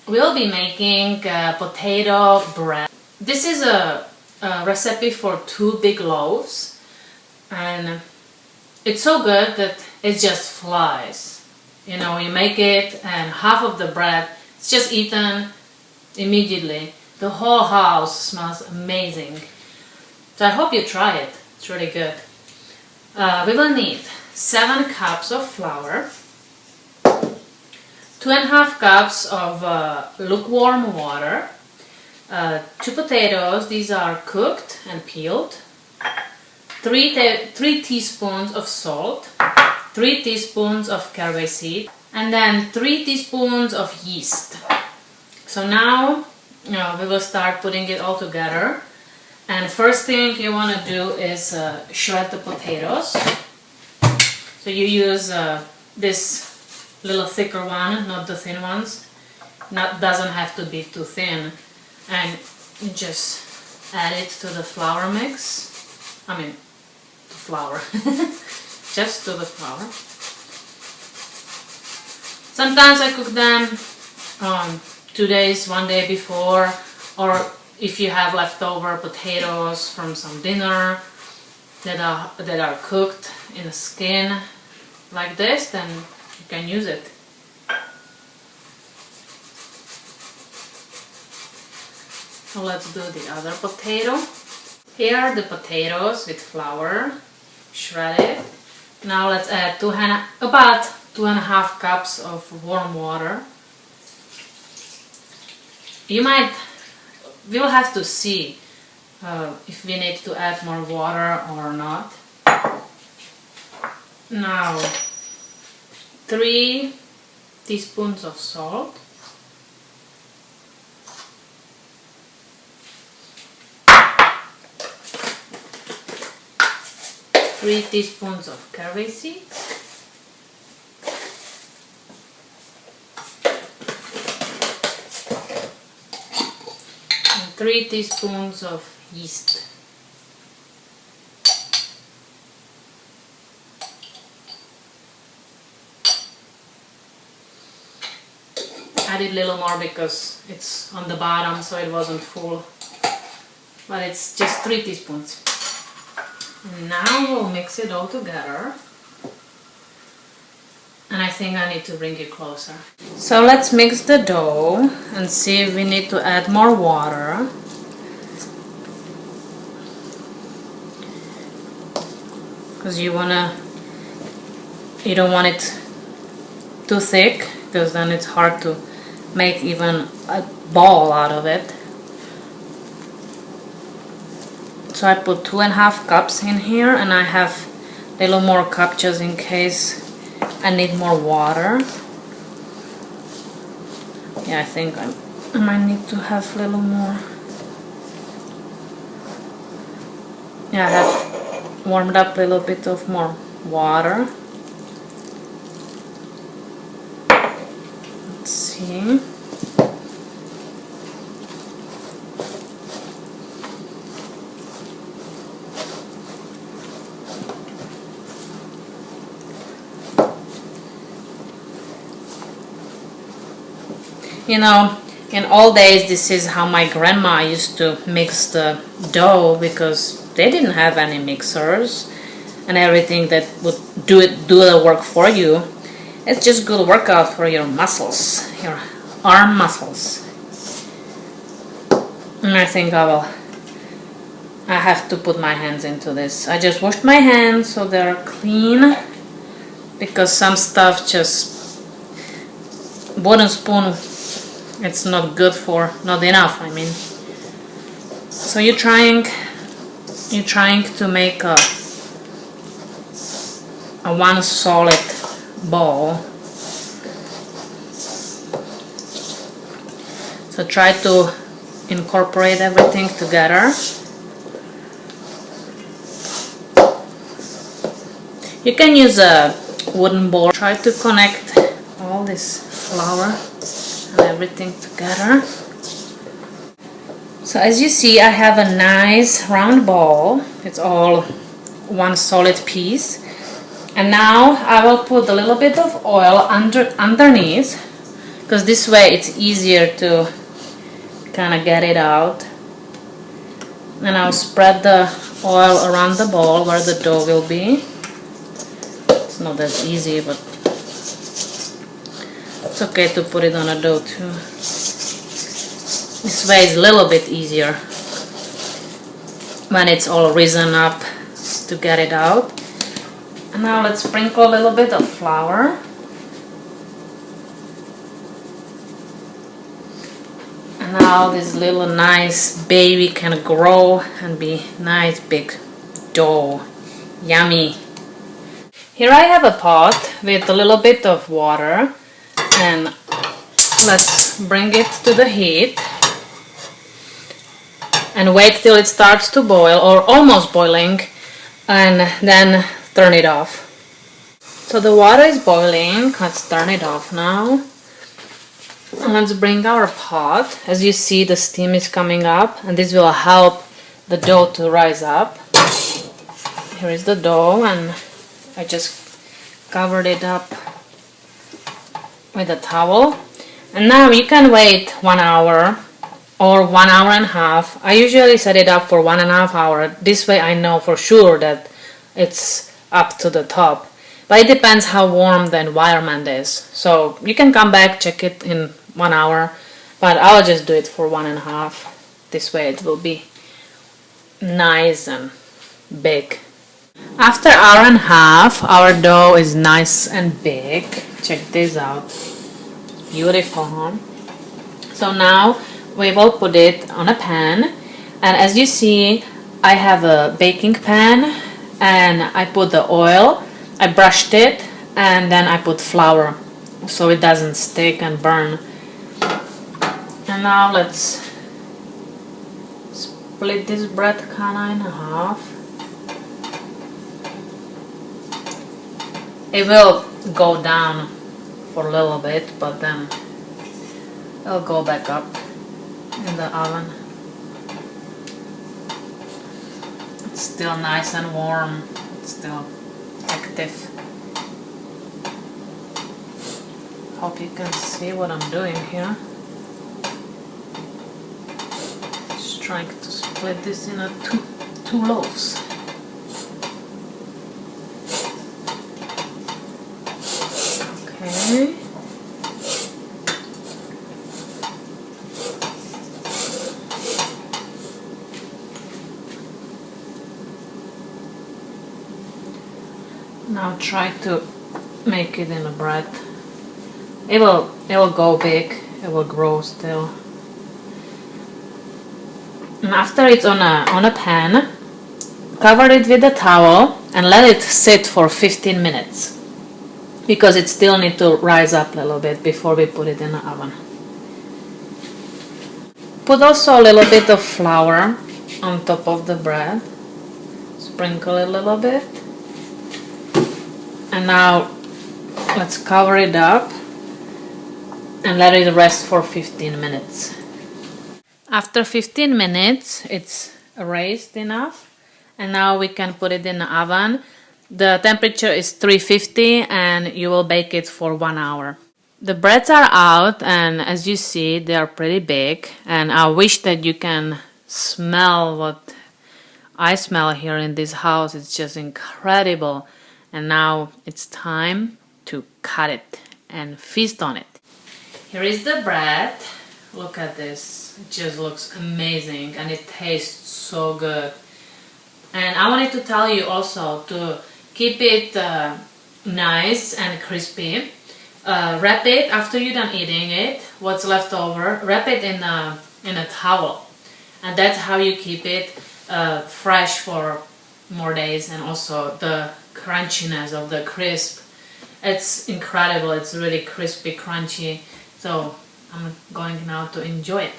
we'll be making potato bread. This is a recipe for 2 big loaves, and it's so good that it just flies. You know, you make it and half of the bread is just eaten immediately. The whole house smells amazing. So I hope you try it. It's really good. We will need 7 cups of flour, 2.5 cups of lukewarm water, 2 potatoes, these are cooked and peeled, 3 teaspoons of salt, 3 teaspoons of caraway seed, and then 3 teaspoons of yeast. So now we will start putting it all together. And first thing you want to do is shred the potatoes. So you use this little thicker one, not the thin ones. Doesn't have to be too thin. And you just add it to the flour mix. I mean, to flour. Just to the flour. Sometimes I cook them 2 days, 1 day before, or if you have leftover potatoes from some dinner that are cooked in a skin like this, then you can use it. So let's do the other potato. Here are the potatoes with flour, shredded. Now let's add about 2.5 cups of warm water. We'll have to see if we need to add more water or not. Now 3 teaspoons of salt, 3 teaspoons of caraway seeds, 3 teaspoons of yeast. Added a little more because it's on the bottom, so it wasn't full. But it's just 3 teaspoons. And now we'll mix it all together. And I think I need to bring it closer. So let's mix the dough and see if we need to add more water. Because you don't want it too thick, because then it's hard to make even a ball out of it. So I put 2.5 cups in here, and I have a little more cup just in case I need more water. Yeah, I think I might need to have a little more. Yeah, I have warmed up a little bit of more water. Let's see. You know, in old days, this is how my grandma used to mix the dough, because they didn't have any mixers and everything that would do the work for you. It's just good workout for your muscles, your arm muscles. And I think I have to put my hands into this. I just washed my hands so they're clean, because some stuff just wooden spoon, it's not good for, not enough, I mean. So you're trying to make a one solid ball. So try to incorporate everything together. You can use a wooden board. Try to connect all this flour and everything together. So as you see, I have a nice round ball. It's all one solid piece. And now I will put a little bit of oil underneath, because this way it's easier to kind of get it out. And I'll spread the oil around the bowl where the dough will be. It's not as easy, but it's okay to put it on a dough too. This way is a little bit easier when it's all risen up to get it out. And now let's sprinkle a little bit of flour. And now this little nice baby can grow and be nice big dough. Yummy. Here I have a pot with a little bit of water, and let's bring it to the heat and wait till it starts to boil or almost boiling, and then turn it off. So the water is boiling. Let's turn it off now. Let's bring our pot. As you see, the steam is coming up, and this will help the dough to rise up. Here is the dough, and I just covered it up with a towel. And now you can wait 1 hour or 1 hour and a half. I usually set it up for 1.5 hours. This way I know for sure that it's up to the top. But it depends how warm the environment is. So you can come back, check it in 1 hour, but I'll just do it for 1.5. This way it will be nice and big. After 1.5 hours, our dough is nice and big. Check this out. Beautiful, huh? So now we will put it on a pan, and as you see, I have a baking pan, and I put the oil, I brushed it, and then I put flour so it doesn't stick and burn. And now let's split this bread kinda in half. It will go down for a little bit, but then it'll go back up in the oven. It's still nice and warm. It's still active. Hope you can see what I'm doing here. Just trying to split this in two loaves. Okay. Now try to make it in a bread. It will go big. It will grow still. And after it's on a pan, cover it with a towel and let it sit for 15 minutes. Because it still needs to rise up a little bit before we put it in the oven. Put also a little bit of flour on top of the bread. Sprinkle it a little bit. And now let's cover it up and let it rest for 15 minutes. After 15 minutes, it's raised enough, and now we can put it in the oven. The temperature is 350, and you will bake it for 1 hour. The breads are out, and as you see, they are pretty big, and I wish that you can smell what I smell here in this house. It's just incredible. And now it's time to cut it and feast on it. Here is the bread. Look at this. It just looks amazing, and it tastes so good. And I wanted to tell you also to keep it nice and crispy. Wrap it after you're done eating it. What's left over, wrap it in a towel, and that's how you keep it fresh for more days, and also the crunchiness of the crisp. It's incredible. It's really crispy, crunchy. So I'm going now to enjoy it.